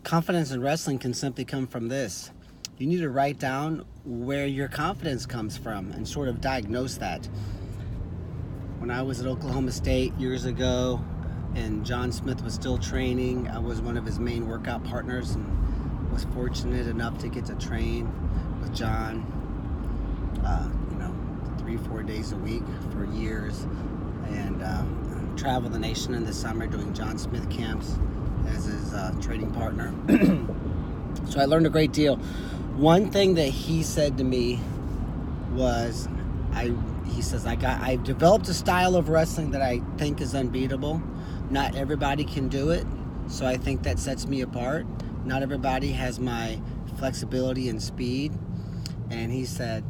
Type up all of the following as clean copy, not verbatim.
Confidence in wrestling can simply come from this. You need to write down where your confidence comes from and sort of diagnose that. When I was at Oklahoma State years ago and John Smith was still training, I was one of his main workout partners and was fortunate enough to get to train with John, 3-4 days a week for years, and travel the nation in the summer doing John Smith camps as his training partner. So I learned a great deal. One thing that he said to me was, he says, I've developed a style of wrestling that I think is unbeatable. Not everybody can do it, so I think that sets me apart. Not everybody has my flexibility and speed. And he said,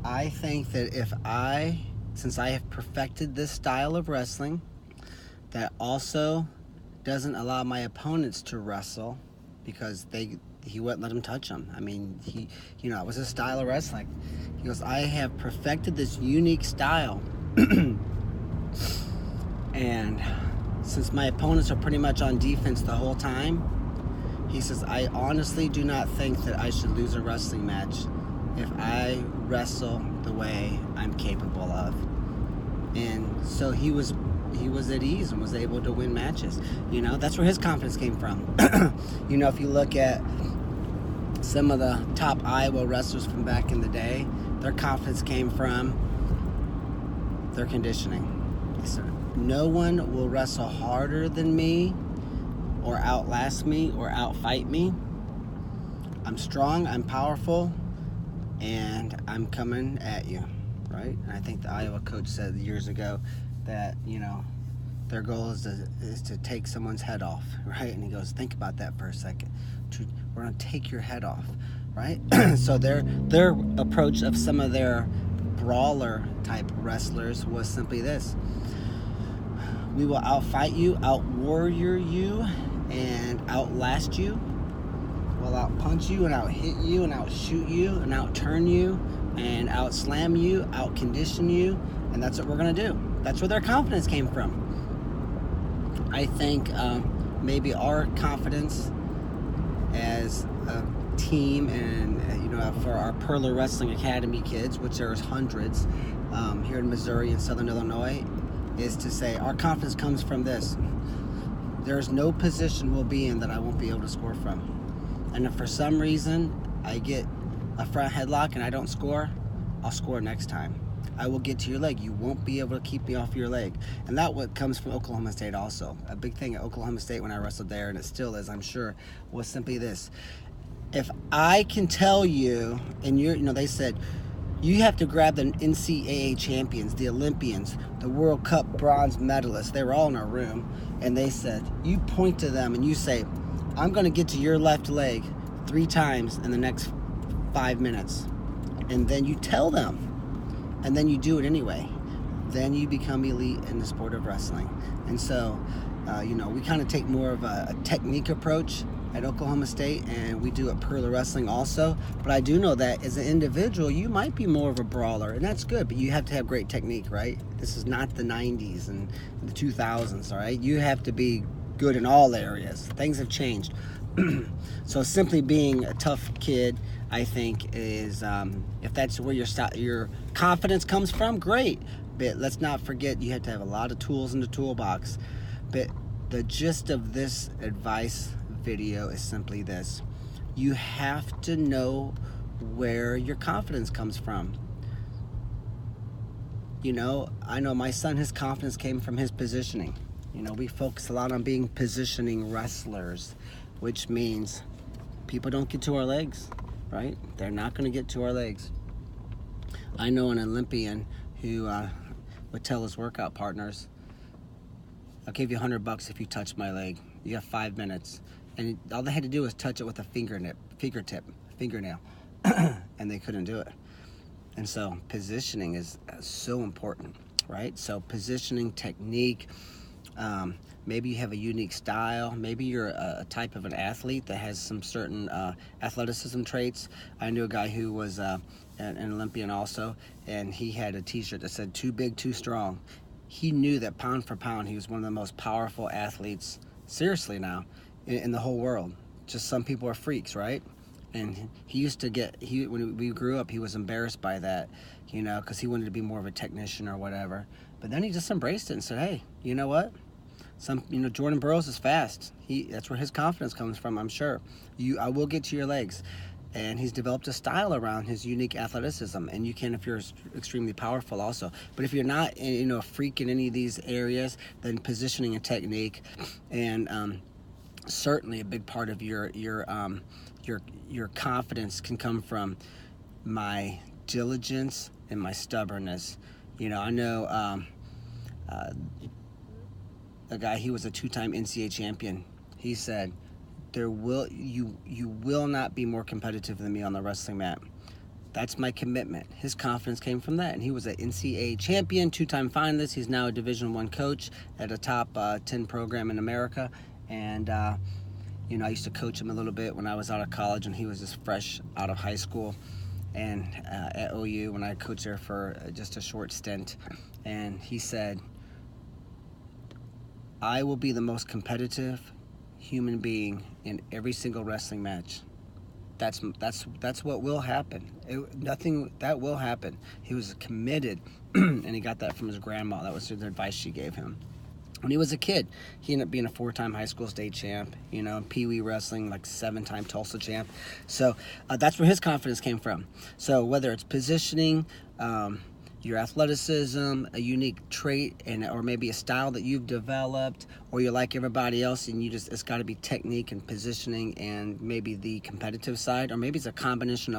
I think that since I have perfected this style of wrestling, that also doesn't allow my opponents to wrestle because he wouldn't let them touch them. I mean, it was a style of wrestling. He goes, I have perfected this unique style. And since my opponents are pretty much on defense the whole time, he says, I honestly do not think that I should lose a wrestling match if I wrestle the way I'm capable of. And so he was at ease and was able to win matches. That's where his confidence came from. If you look at some of the top Iowa wrestlers from back in the day, their confidence came from their conditioning. They said, no one will wrestle harder than me or outlast me or outfight me. I'm strong, I'm powerful, and I'm coming at you, right? And I think the Iowa coach said years ago that, their goal is to take someone's head off, right? And he goes, think about that for a second. We're going to take your head off, right? So their approach of some of their brawler type wrestlers was simply this. We will outfight you, out-warrior you, and outlast you. We'll out-punch you and out-hit you and out-shoot you and out-turn you and out-slam you, out-condition you, and that's what we're going to do. That's where their confidence came from. I think maybe our confidence as a team and, for our Purler Wrestling Academy kids, which there's hundreds here in Missouri and Southern Illinois, is to say our confidence comes from this. There's no position we'll be in that I won't be able to score from. And if for some reason I get a front headlock and I don't score, I'll score next time. I will get to your leg. You won't be able to keep me off your leg. And that what comes from Oklahoma State also. A big thing at Oklahoma State when I wrestled there, and it still is, I'm sure, was simply this. If I can tell you, and they said, you have to grab the NCAA champions, the Olympians, the World Cup bronze medalists. They were all in our room. And they said, you point to them and you say, I'm going to get to your left leg 3 times in the next 5 minutes. And then you tell them. And then you do it anyway. Then you become elite in the sport of wrestling. And so, we kind of take more of a technique approach at Oklahoma State, and we do at Purler Wrestling also. But I do know that as an individual, you might be more of a brawler, and that's good, but you have to have great technique, right? This is not the 90s and the 2000s, all right? You have to be good in all areas. Things have changed. So simply being a tough kid, I think, is if that's where your confidence comes from, great. But let's not forget you have to have a lot of tools in the toolbox. But the gist of this advice video is simply this. You have to know where your confidence comes from. I know my son, his confidence came from his positioning. We focus a lot on being positioning wrestlers, which means people don't get to our legs, right? They're not going to get to our legs. I know an Olympian who would tell his workout partners, I'll give you $100 if you touch my leg. You have 5 minutes. And all they had to do was touch it with a fingernail, and they couldn't do it. And so positioning is so important, right? So positioning, technique, maybe you have a unique style. Maybe you're a type of an athlete that has some certain athleticism traits. I knew a guy who was an Olympian also, and he had a t-shirt that said, too big, too strong. He knew that pound for pound, he was one of the most powerful athletes, seriously now, in the whole world. just some people are freaks, right? And he used to when we grew up, he was embarrassed by that, because he wanted to be more of a technician or whatever. But then he just embraced it and said, hey, you know what? Jordan Burroughs is fast. That's where his confidence comes from, I'm sure. I will get to your legs. And he's developed a style around his unique athleticism. And you can if you're extremely powerful also. But if you're not, a freak in any of these areas, then positioning and technique, and certainly a big part of your confidence can come from my diligence and my stubbornness. I know a guy, he was a 2-time NCAA champion. He said, you will not be more competitive than me on the wrestling mat. That's my commitment. His confidence came from that. And he was an NCAA champion, 2-time finalist. He's now a Division I coach at a top 10 program in America. And I used to coach him a little bit when I was out of college, and he was just fresh out of high school. And at OU, when I coached there for just a short stint. And he said, I will be the most competitive human being in every single wrestling match. That's what will happen. That will happen. He was committed, and he got that from his grandma. That was the advice she gave him. When he was a kid, he ended up being a 4-time high school state champ, Pee-wee wrestling, like 7-time Tulsa champ. So that's where his confidence came from. So whether it's positioning, your athleticism, a unique trait, or maybe a style that you've developed, or you're like everybody else and it's got to be technique and positioning and maybe the competitive side, or maybe it's a combination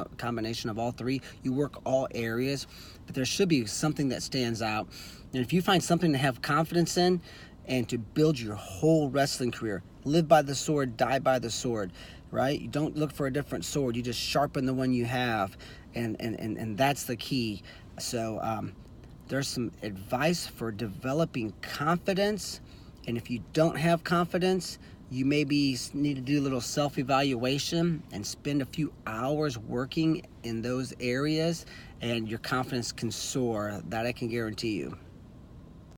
of all three. You work all areas, but there should be something that stands out. And if you find something to have confidence in and to build your whole wrestling career, live by the sword, die by the sword, right? You don't look for a different sword. You just sharpen the one you have, and that's the key. So there's some advice for developing confidence. And if you don't have confidence, you maybe need to do a little self-evaluation and spend a few hours working in those areas, and your confidence can soar. That I can guarantee you.